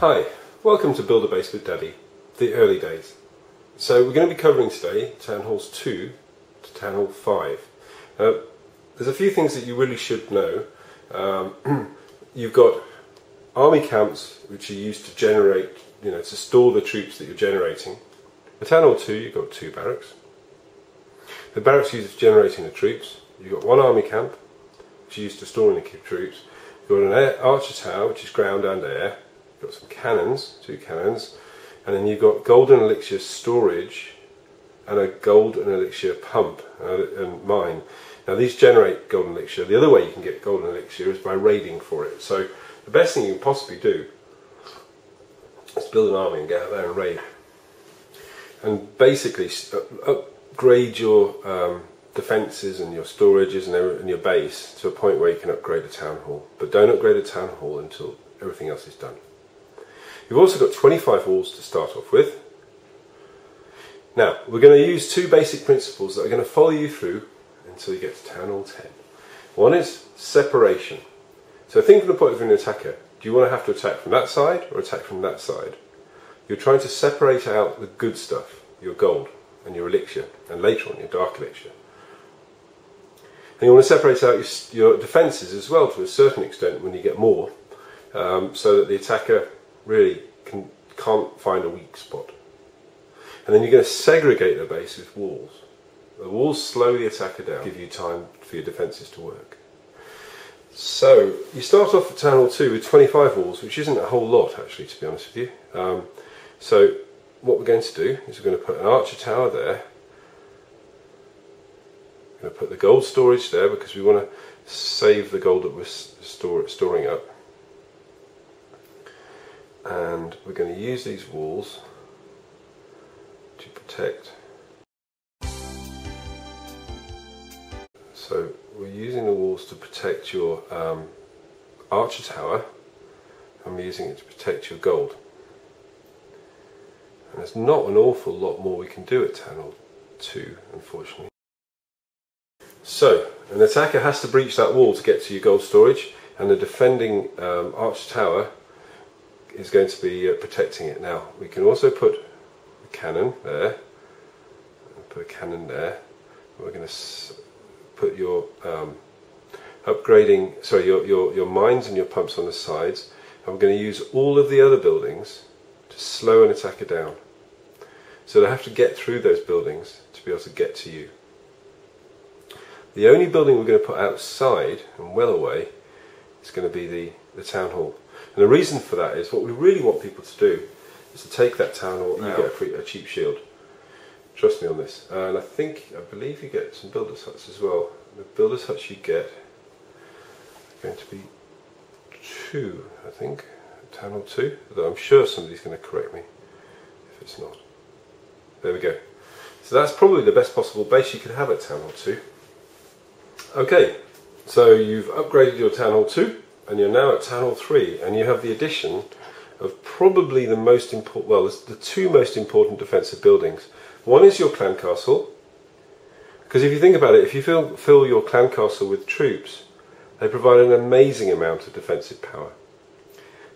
Hi, welcome to Build a Base with Daddy, the early days. So we're going to be covering today Townhalls 2 to Townhall 5. There's a few things that you really should know. You've got army camps which are used to generate, to store the troops that you're generating. For Townhall 2 you've got 2 barracks. The barracks used for generating the troops. You've got 1 army camp which is used to storing the troops. You've got an archer tower which is ground and air. You've got some cannons, 2 cannons, and then you've got golden elixir storage and a golden elixir pump and mine. Now these generate golden elixir. The other way you can get golden elixir is by raiding for it. So the best thing you can possibly do is build an army and get out there and raid. And basically upgrade your defences and your storages and your base to a point where you can upgrade a town hall. But don't upgrade a town hall until everything else is done. You've also got 25 walls to start off with. Now, we're going to use 2 basic principles that are going to follow you through until you get to Townhall 10. One is separation. So think from the point of view of an attacker. Do you want to have to attack from that side or attack from that side? You're trying to separate out the good stuff, your gold and your elixir, and later on your dark elixir. And you want to separate out your defences as well to a certain extent when you get more, so that the attacker really can't find a weak spot. And then you're going to segregate the base with walls. The walls slow the attacker down, give you time for your defences to work. So you start off at Townhall 2 with 25 walls, which isn't a whole lot actually, to be honest with you. So what we're going to do is we're going to put an archer tower there. We're going to put the gold storage there because we want to save the gold that we're storing up. And we're going to use these walls to protect. So we're using the walls to protect your archer tower, and we're using it to protect your gold. And there's not an awful lot more we can do at Townhall 2, unfortunately. So an attacker has to breach that wall to get to your gold storage, and the defending archer tower is going to be protecting it. Now we can also put a cannon there, and put a cannon there. We're going to put your your mines and your pumps on the sides, and we're going to use all of the other buildings to slow an attacker down. So they have to get through those buildings to be able to get to you. The only building we're going to put outside and well away is going to be the town hall. And the reason for that is what we really want people to do is to take that town hall and you get a cheap shield. Trust me on this. And I believe you get some builder's huts as well. The builder's huts you get are going to be 2, I think. Townhall 2. Although I'm sure somebody's going to correct me if it's not. There we go. So that's probably the best possible base you could have at Townhall 2. Okay, so you've upgraded your Townhall 2. And you're now at Townhall 3, and you have the addition of probably the most important, well, the 2 most important defensive buildings. One is your clan castle, because if you think about it, if you fill your clan castle with troops, they provide an amazing amount of defensive power.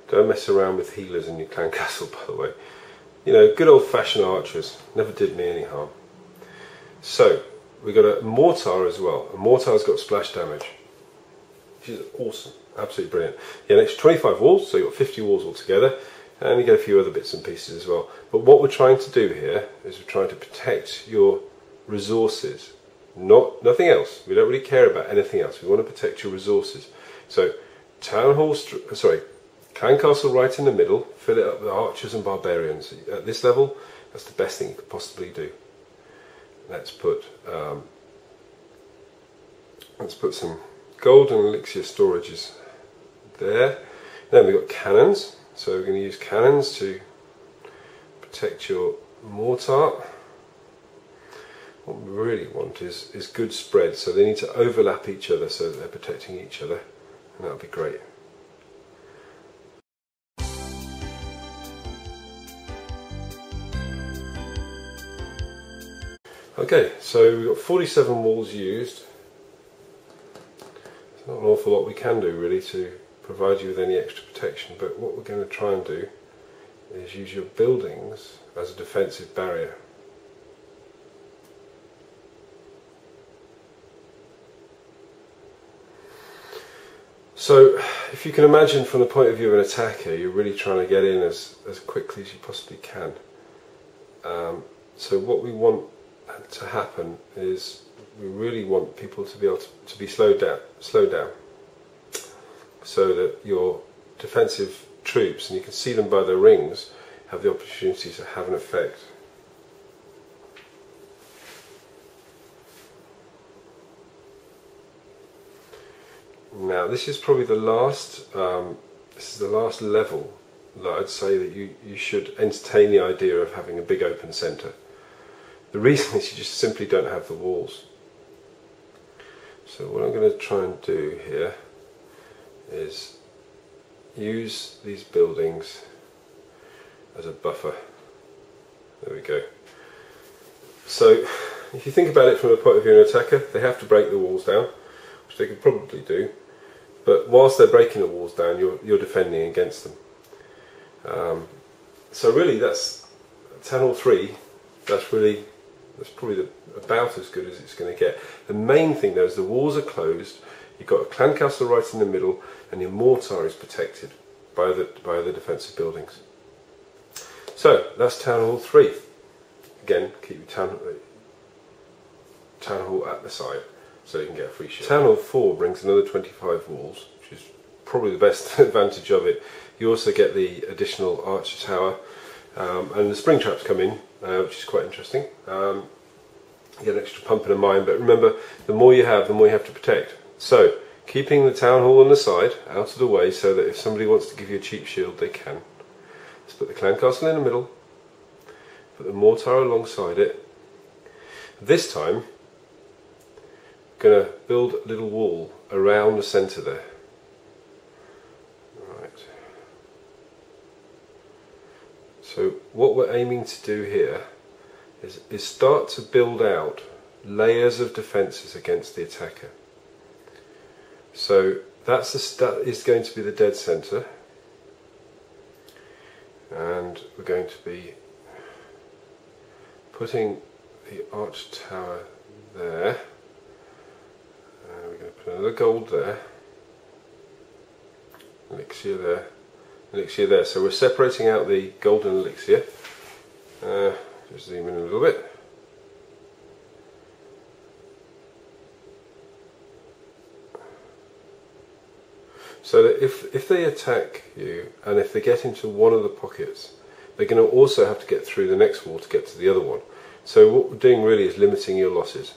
Don't mess around with healers in your clan castle, by the way. Good old-fashioned archers, never did me any harm. So, we've got a mortar as well. A mortar's got splash damage, which is awesome. Absolutely brilliant. Yeah, an extra 25 walls, so you've got 50 walls altogether, and you get a few other bits and pieces as well. But what we're trying to do here is we're trying to protect your resources, nothing else. We don't really care about anything else. We want to protect your resources. So, clan castle right in the middle. Fill it up with archers and barbarians. At this level, that's the best thing you could possibly do. Let's put some gold and elixir storages there. Then we've got cannons, so we're going to use cannons to protect your mortar. What we really want is good spread, so they need to overlap each other so that they're protecting each other, and that would be great. Okay, so we've got 47 walls used. Not an awful lot we can do really to provide you with any extra protection, but what we're going to try and do is use your buildings as a defensive barrier. So if you can imagine from the point of view of an attacker, you're really trying to get in as quickly as you possibly can. So what we want to happen is we really want people to be able to be slowed down, so that your defensive troops, and you can see them by their rings, have the opportunity to have an effect. Now this is probably the last level that I'd say that you should entertain the idea of having a big open centre. The reason is you just simply don't have the walls. So what I'm going to try and do here is use these buildings as a buffer. There we go. So if you think about it from the point of view of an attacker, they have to break the walls down, which they could probably do, but whilst they're breaking the walls down, you're defending against them. So really that's Townhall 3, that's probably about as good as it's going to get. The main thing though is the walls are closed, you've got a clan castle right in the middle, and your mortar is protected by the defensive buildings. So that's Townhall 3. Again, keep your Townhall at the side so you can get a free shield. Townhall 4 brings another 25 walls, which is probably the best advantage of it. You also get the additional archer tower, and the spring traps come in, which is quite interesting. You get an extra pump and a mine, but remember, the more you have to protect. So, keeping the town hall on the side, out of the way, so that if somebody wants to give you a cheap shield, they can. Let's put the clan castle in the middle, put the mortar alongside it. This time, I'm going to build a little wall around the centre there. So what we're aiming to do here is start to build out layers of defences against the attacker. So that is going to be the dead centre, and we're going to be putting the arch tower there. We're going to put another gold there, elixir there, elixir there. So we're separating out the golden elixir. Just zoom in a little bit. So that if they attack you, and if they get into one of the pockets, they're going to also have to get through the next wall to get to the other one. So what we're doing really is limiting your losses.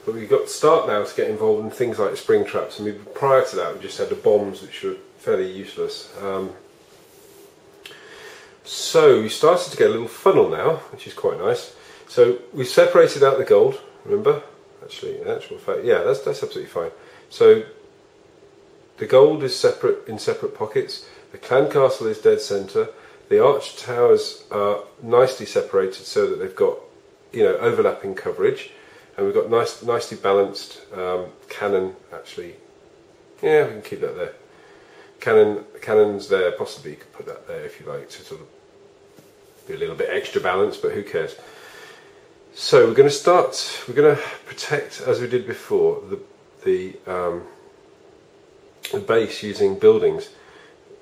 But we've got to start now to get involved in things like spring traps, and prior to that we just had the bombs, which were fairly useless. So we started to get a little funnel now, which is quite nice. So we separated out the gold, remember? Actually, in actual fact, yeah, that's absolutely fine. So the gold is separate in separate pockets, the clan castle is dead centre, the arch towers are nicely separated so that they've got, you know, overlapping coverage. And we've got nicely balanced cannon, actually. Yeah, we can keep that there. Cannons there, possibly you could put that there if you like, to sort of be a little bit extra balanced, but who cares. So we're going to protect, as we did before, the base using buildings.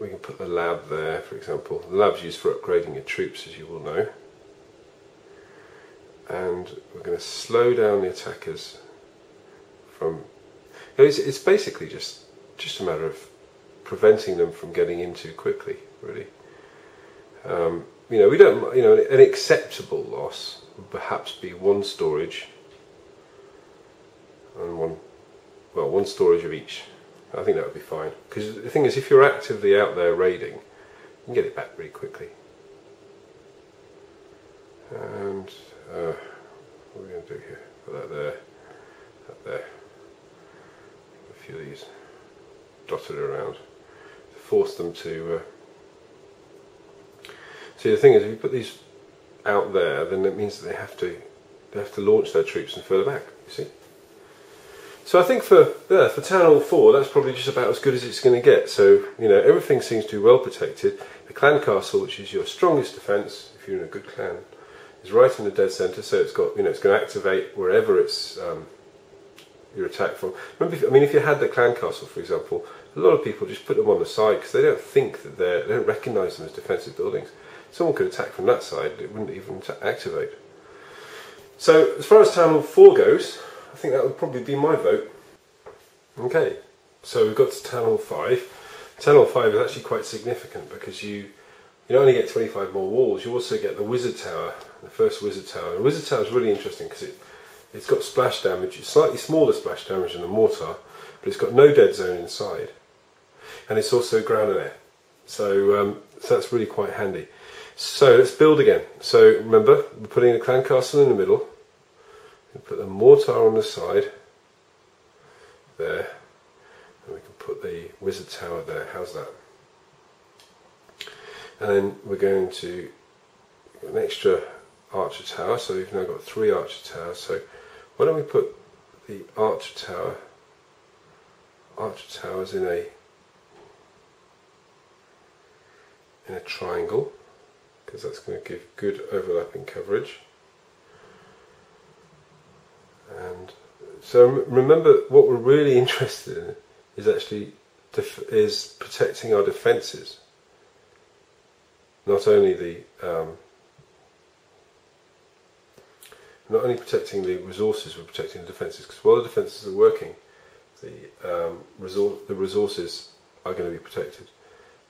We can put the lab there, for example. The lab's used for upgrading your troops, as you will know. And we're going to slow down the attackers from... It's basically just a matter of preventing them from getting in too quickly, really. You know, we don't. You know, an acceptable loss would perhaps be one storage and one storage of each. I think that would be fine. Because the thing is, if you're actively out there raiding, you can get it back really quickly. And what are we going to do here? Put that there, that there. A few of these dotted around to force them to. See, the thing is, if you put these out there, then it means that they have to launch their troops and further back. You see. So I think for Townhall 4, that's probably just about as good as it's going to get. So, you know, everything seems to be well protected. The clan castle, which is your strongest defence, if you're in a good clan, is right in the dead centre, so it's got, you know, it's going to activate wherever it's you're attacked from. Remember, if you had the clan castle, for example, a lot of people just put them on the side because they don't think that they don't recognise them as defensive buildings. Someone could attack from that side, it wouldn't even activate. So, as far as Townhall 4 goes, I think that would probably be my vote. Okay, so we've got to Townhall 5. Townhall 5 is actually quite significant because you not only get 25 more walls, you also get the wizard tower, the first wizard tower. The wizard tower is really interesting because it's got splash damage, it's slightly smaller splash damage than the mortar, but it's got no dead zone inside. And it's also ground and air. So that's really quite handy. So let's build again. So remember, we're putting the clan castle in the middle. We put the mortar on the side there, and we can put the wizard tower there. How's that? And then we're going to get an extra archer tower, so we've now got 3 archer towers. So why don't we put the archer towers in a triangle, because that's going to give good overlapping coverage. And so remember, what we're really interested in is actually protecting our defences, not only protecting the resources, we're protecting the defences, because while the defences are working, the resources are going to be protected.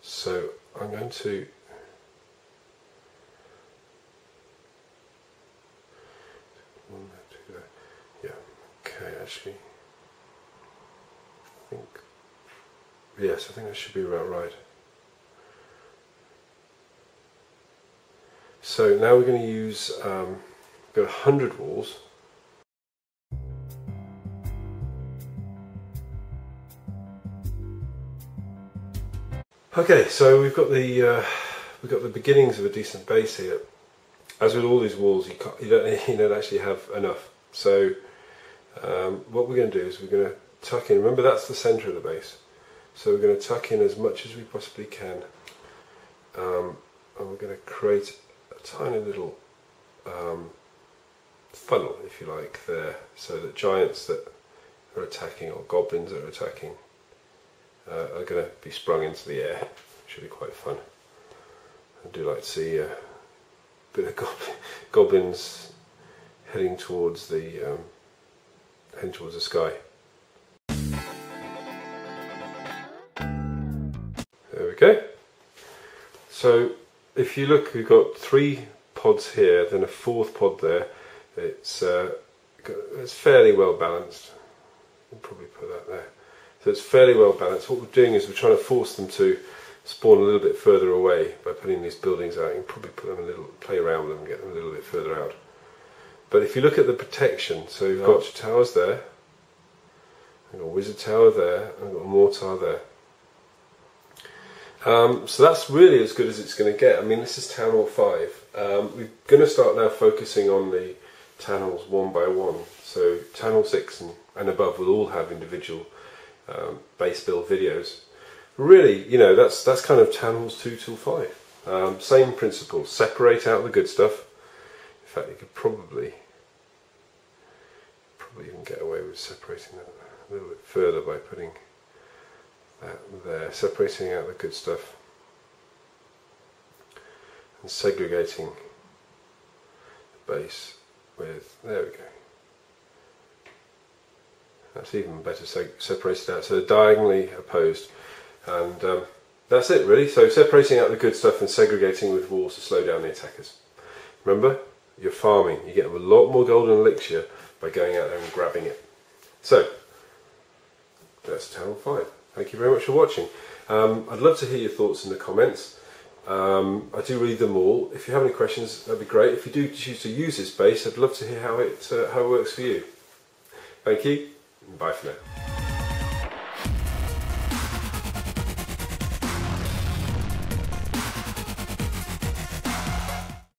So I'm going to actually, I think that should be about right. So now we're going to use got 100 walls. Okay, so we've got the beginnings of a decent base here. As with all these walls, you don't actually have enough. So what we're going to do is we're going to tuck in. Remember, that's the centre of the base. So we're going to tuck in as much as we possibly can, and we're going to create a tiny little funnel, if you like, there, so that giants that are attacking, or goblins that are attacking, are going to be sprung into the air. Should be quite fun. I do like to see a bit of goblins heading towards the sky. There we go. So if you look, we've got 3 pods here, then a 4th pod there. It's fairly well balanced. We'll probably put that there. So it's fairly well balanced. What we're doing is we're trying to force them to spawn a little bit further away by putting these buildings out. You can probably put them play around with them and get them a little bit further out. But if you look at the protection, so you've got your towers there, I've got a wizard tower there, I've got a mortar there. So that's really as good as it's going to get. I mean, this is Townhall 5. We're going to start now focusing on the Townhalls one by one. So Townhall 6 and above will all have individual base build videos. Really, you know, that's kind of Townhalls 2 till 5. Same principle, separate out the good stuff. In fact, you could probably even get away with separating that a little bit further by putting that there, separating out the good stuff and segregating the base with, there we go. That's even better separated out, so they're diagonally opposed, and that's it really. So separating out the good stuff and segregating with walls to slow down the attackers. Remember, you're farming, you get a lot more golden elixir by going out there and grabbing it. So that's Townhall 5. Thank you very much for watching. I'd love to hear your thoughts in the comments. I do read them all. If you have any questions, that'd be great. If you do choose to use this base, I'd love to hear how it works for you. Thank you, and bye for now.